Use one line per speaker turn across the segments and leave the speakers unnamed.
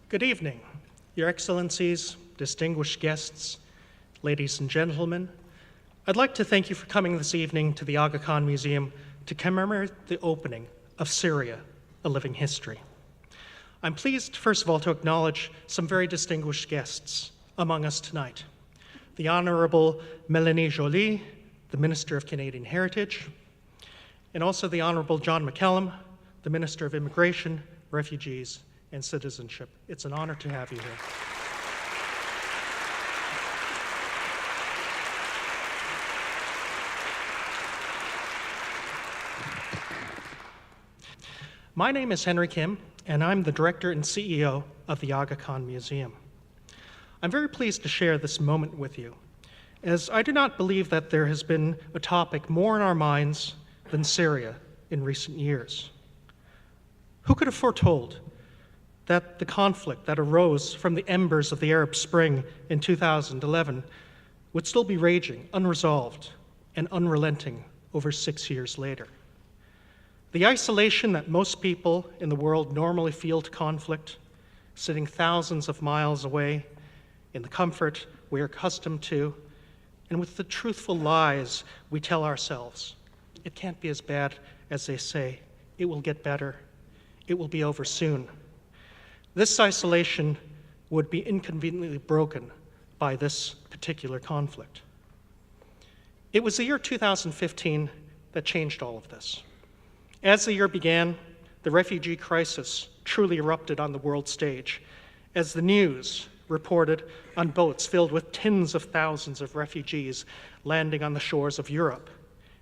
Good evening, Your Excellencies, distinguished guests, ladies and gentlemen. I'd like to thank you for coming this evening to the Aga Khan Museum to commemorate the opening of Syria, a Living History. I'm pleased, first of all, to acknowledge some very distinguished guests among us tonight. The Honorable Mélanie Joly, the Minister of Canadian Heritage, and also the Honorable John McCallum, the Minister of Immigration, Refugees, and Citizenship. It's an honor to have you here. My name is Henry Kim, and I'm the Director and CEO of the Aga Khan Museum. I'm very pleased to share this moment with you, as I do not believe that there has been a topic more in our minds than Syria in recent years. Who could have foretold that the conflict that arose from the embers of the Arab Spring in 2011 would still be raging, unresolved, and unrelenting over 6 years later? The isolation that most people in the world normally feel to conflict, sitting thousands of miles away in the comfort we are accustomed to, and with the truthful lies we tell ourselves. It can't be as bad as they say. It will get better. It will be over soon. This isolation would be inconveniently broken by this particular conflict. It was the year 2015 that changed all of this. As the year began, the refugee crisis truly erupted on the world stage, as the news reported on boats filled with tens of thousands of refugees landing on the shores of Europe,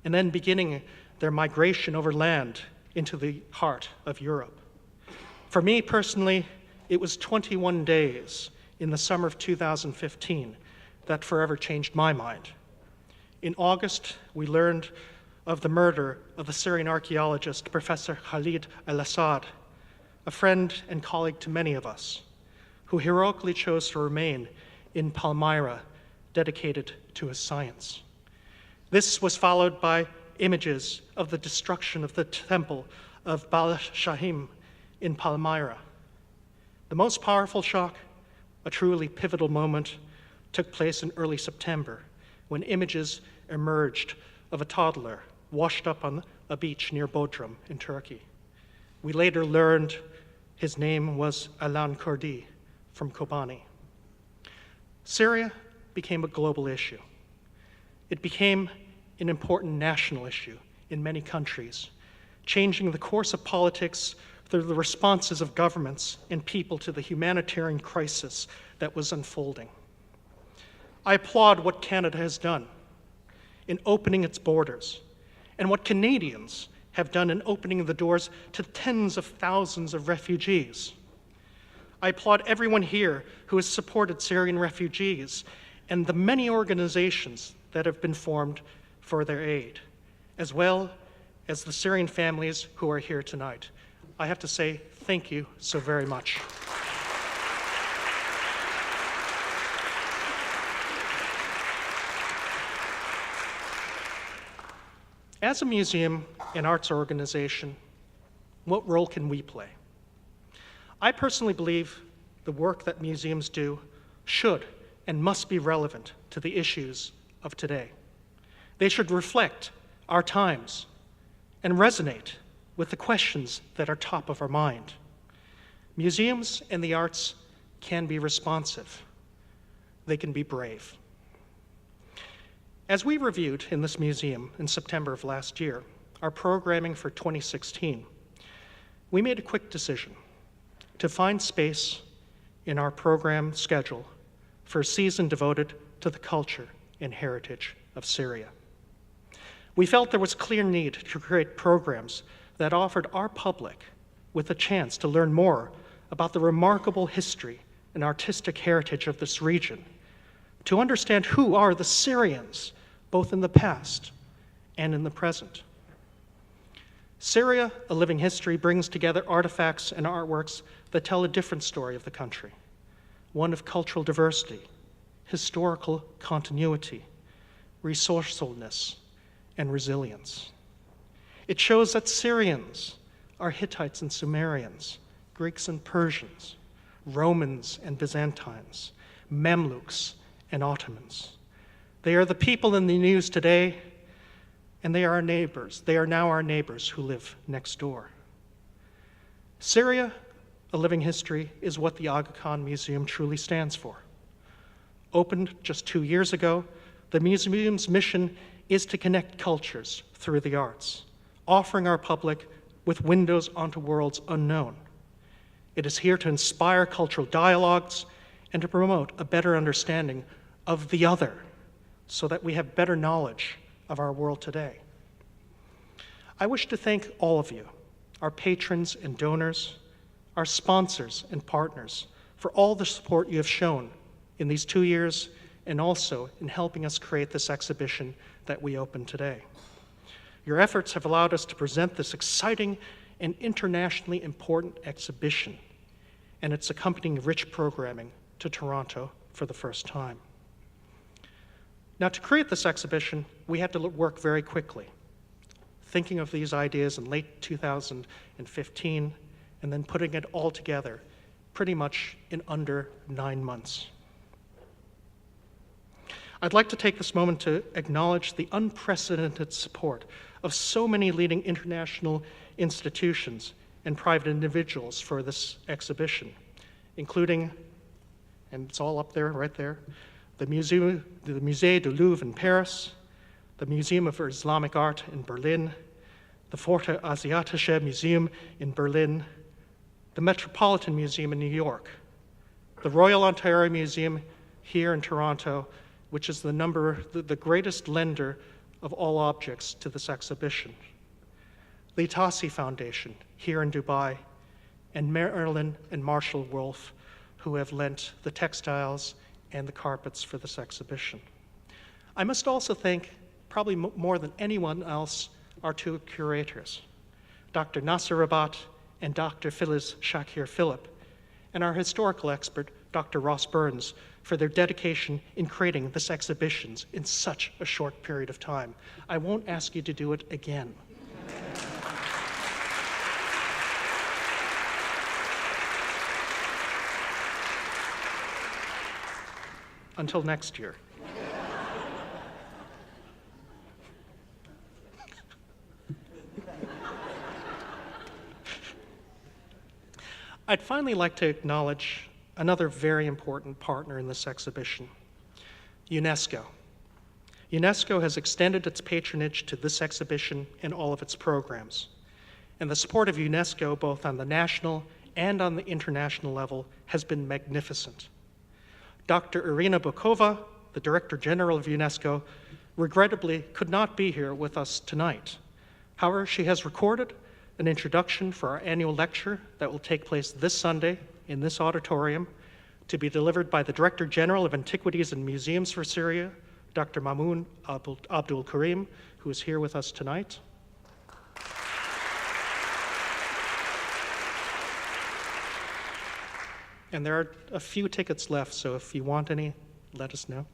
and then beginning their migration over land into the heart of Europe. For me personally, it was 21 days in the summer of 2015 that forever changed my mind. In August, we learned of the murder of the Syrian archaeologist, Professor Khalid al-Assad, a friend and colleague to many of us, who heroically chose to remain in Palmyra, dedicated to his science. This was followed by images of the destruction of the temple of Baal Shahim in Palmyra. The most powerful shock, a truly pivotal moment, took place in early September, when images emerged of a toddler washed up on a beach near Bodrum in Turkey. We later learned his name was Alan Kurdi from Kobani. Syria became a global issue. It became an important national issue in many countries, changing the course of politics through the responses of governments and people to the humanitarian crisis that was unfolding. I applaud what Canada has done in opening its borders, and what Canadians have done in opening the doors to tens of thousands of refugees. I applaud everyone here who has supported Syrian refugees and the many organizations that have been formed for their aid, as well as the Syrian families who are here tonight. I have to say thank you so very much. As a museum and arts organization, what role can we play? I personally believe the work that museums do should and must be relevant to the issues of today. They should reflect our times and resonate with the questions that are top of our mind. Museums and the arts can be responsive. They can be brave. As we reviewed in this museum in September of last year, our programming for 2016, we made a quick decision to find space in our program schedule for a season devoted to the culture and heritage of Syria. We felt there was clear need to create programs that offered our public with a chance to learn more about the remarkable history and artistic heritage of this region, to understand who are the Syrians, both in the past and in the present. Syria, a Living History, brings together artifacts and artworks that tell a different story of the country, one of cultural diversity, historical continuity, resourcefulness, and resilience. It shows that Syrians are Hittites and Sumerians, Greeks and Persians, Romans and Byzantines, Mamluks and Ottomans. They are the people in the news today, and they are our neighbors. They are now our neighbors who live next door. Syria, a living history, is what the Aga Khan Museum truly stands for. Opened just 2 years ago, the museum's mission is to connect cultures through the arts, offering our public with windows onto worlds unknown. It is here to inspire cultural dialogues and to promote a better understanding of the other so that we have better knowledge of our world today. I wish to thank all of you, our patrons and donors, our sponsors and partners, for all the support you have shown in these 2 years and also in helping us create this exhibition that we opened today. Your efforts have allowed us to present this exciting and internationally important exhibition and its accompanying rich programming to Toronto for the first time. Now, to create this exhibition, we had to work very quickly, thinking of these ideas in late 2015 and then putting it all together pretty much in under 9 months. I'd like to take this moment to acknowledge the unprecedented support of so many leading international institutions and private individuals for this exhibition, including, and it's all up there, right there, the Musée du Louvre in Paris, the Museum of Islamic Art in Berlin, the Forte Asiatische Museum in Berlin, the Metropolitan Museum in New York, the Royal Ontario Museum here in Toronto, which is the greatest lender of all objects to this exhibition, the Itassi Foundation here in Dubai, and Marilyn and Marshall Wolf, who have lent the textiles and the carpets for this exhibition. I must also thank, probably more than anyone else, our 2 curators, Dr. Nasser Rabat and Dr. Phyllis Shakir Phillip, and our historical expert, Dr. Ross Burns, for their dedication in creating this exhibition in such a short period of time. I won't ask you to do it again. Until next year. I'd finally like to acknowledge another very important partner in this exhibition, UNESCO. UNESCO has extended its patronage to this exhibition and all of its programs. And the support of UNESCO, both on the national and on the international level, has been magnificent. Dr. Irina Bokova, the Director General of UNESCO, regrettably could not be here with us tonight. However, she has recorded an introduction for our annual lecture that will take place this Sunday in this auditorium, to be delivered by the Director General of Antiquities and Museums for Syria, Dr. Mamoun Abdul Karim, who is here with us tonight. And there are a few tickets left, so if you want any, let us know.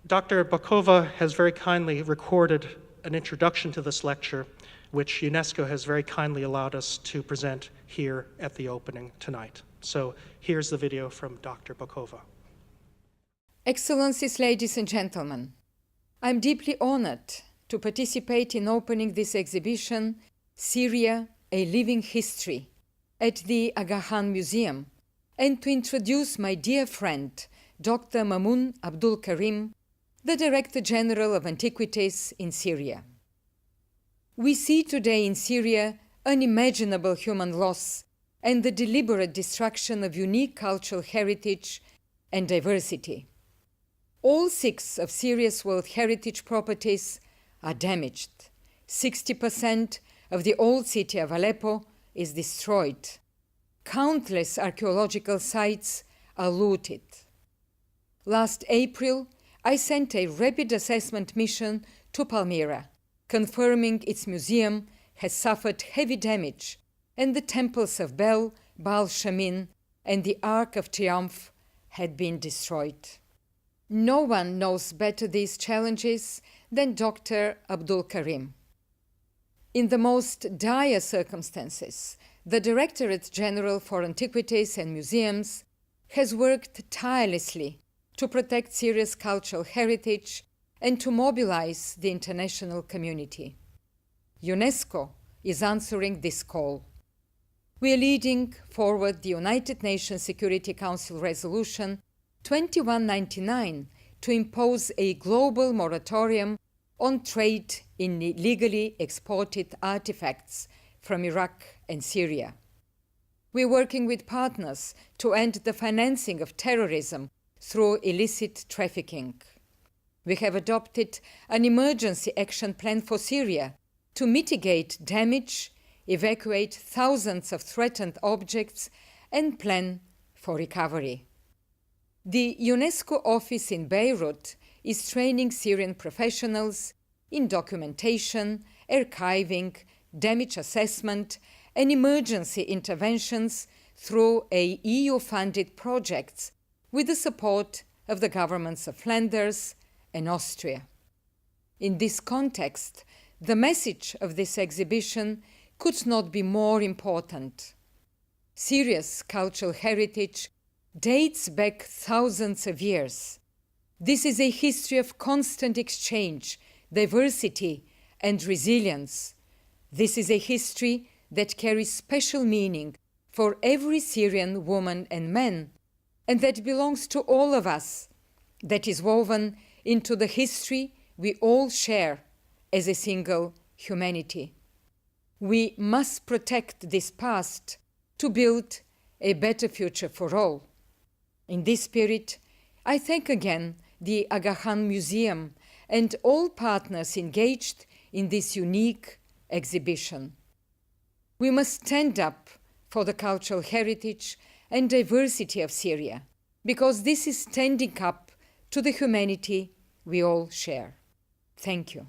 Dr. Bokova has very kindly recorded an introduction to this lecture, which UNESCO has very kindly allowed us to present here at the opening tonight. So here's the video from Dr. Bokova.
Excellencies, ladies and gentlemen, I'm deeply honored to participate in opening this exhibition, Syria, a Living History, at the Aga Khan Museum, and to introduce my dear friend, Dr. Mamoun Abdul Karim, the Director General of Antiquities in Syria. We see today in Syria unimaginable human loss and the deliberate destruction of unique cultural heritage and diversity. All 6 of Syria's World Heritage properties are damaged. 60% of the old city of Aleppo is destroyed. Countless archaeological sites are looted. Last April, I sent a rapid assessment mission to Palmyra, confirming its museum has suffered heavy damage and the temples of Bel, Baal Shamin, and the Ark of Triumph had been destroyed. No one knows better these challenges than Dr. Abdul Karim. In the most dire circumstances, the Directorate General for Antiquities and Museums has worked tirelessly to protect Syria's cultural heritage and to mobilize the international community. UNESCO is answering this call. We are leading forward the United Nations Security Council Resolution 2199 to impose a global moratorium on trade in illegally exported artifacts from Iraq and Syria. We are working with partners to end the financing of terrorism through illicit trafficking. We have adopted an emergency action plan for Syria to mitigate damage, evacuate thousands of threatened objects, and plan for recovery. The UNESCO office in Beirut is training Syrian professionals in documentation, archiving, damage assessment, and emergency interventions through EU-funded projects with the support of the governments of Flanders and Austria. In this context, the message of this exhibition could not be more important. Syria's cultural heritage dates back thousands of years. This is a history of constant exchange, diversity, and resilience. This is a history that carries special meaning for every Syrian woman and man, and that belongs to all of us, that is woven into the history we all share as a single humanity. We must protect this past to build a better future for all. In this spirit, I thank again the Aga Khan Museum and all partners engaged in this unique exhibition. We must stand up for the cultural heritage and diversity of Syria, because this is standing up to the humanity we all share. Thank you.